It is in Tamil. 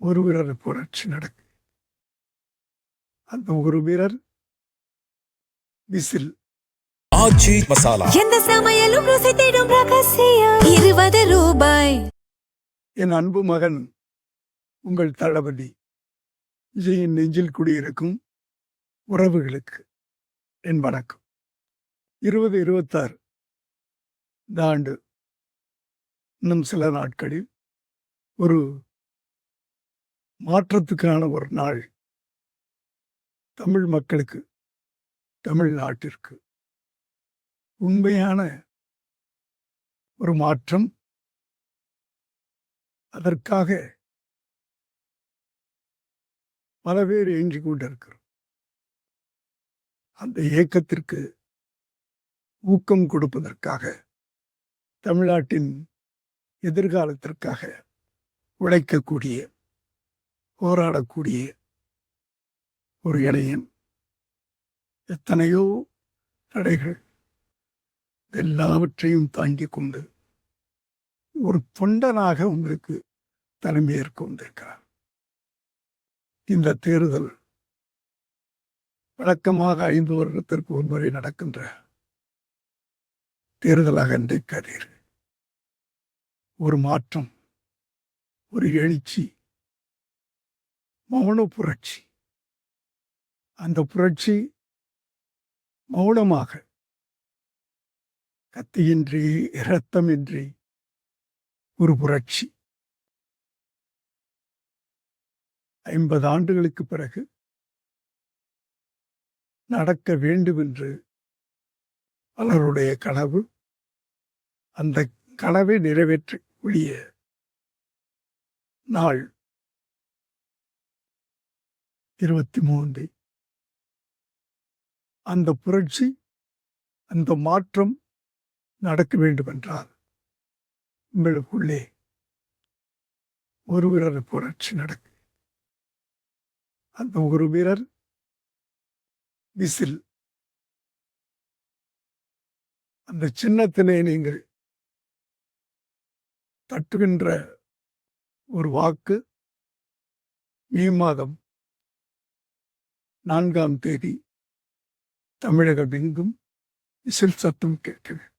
ஒரு வீரர் புரட்சி நடக்கு. அந்த ஒரு வீரர் விசில். ஆச்சி மசாலா. எந்த சமையலும் ருசி தேடும் ரகசியம் 20 ரூபாய். என் அன்பு மகன் உங்கள் தளபதி விஜயின் நெஞ்சில் குடியிருக்கும் உறவுகளுக்கு என் வணக்கம். 2026 இந்த ஆண்டு இன்னும் சில நாட்களில் ஒரு மாற்றத்துக்கான ஒரு நாள். தமிழ் மக்களுக்கு, தமிழ்நாட்டிற்கு உண்மையான ஒரு மாற்றம். அதற்காக பல பேர் ஏங்கிக் கொண்டிருக்கிறோம். அந்த இயக்கத்திற்கு ஊக்கம் கொடுப்பதற்காக, தமிழ்நாட்டின் எதிர்காலத்திற்காக உழைக்கக்கூடிய, போராடக்கூடிய ஒரு இளைஞன். எத்தனையோ தடைகள் எல்லாவற்றையும் தாங்கிக் கொண்டு ஒரு தொண்டனாக உங்களுக்கு தலைமையேற்க வந்திருக்கிறார். இந்த தேர்தல் வழக்கமாக 5 வருடத்திற்கு ஒரு முறை நடக்கின்ற தேர்தலாக நினைக்காதீர்கள். ஒரு மாற்றம், ஒரு எழுச்சி, மௌன புரட்சி. அந்த புரட்சி மௌனமாக, கத்தியின்றி, இரத்தமின்றி ஒரு புரட்சி. 50 ஆண்டுகளுக்கு பிறகு நடக்க வேண்டும் என்று பலருடைய கனவு. அந்த கனவை நிறைவேற்றக்கூடிய நாள் 23. அந்த புரட்சி, அந்த மாற்றம் நடக்க வேண்டும் என்றால் உங்களுக்குள்ளே ஒரு வீரர் புரட்சி நடக்கு. அந்த ஒரு வீரர் விசில். அந்த சின்னத்தினை நீங்கள் தட்டுகின்ற ஒரு வாக்கு மே மாதம் 4ஆம் தேதி தமிழகம் எங்கும் விசில் சத்தம் கேட்க வேண்டும்.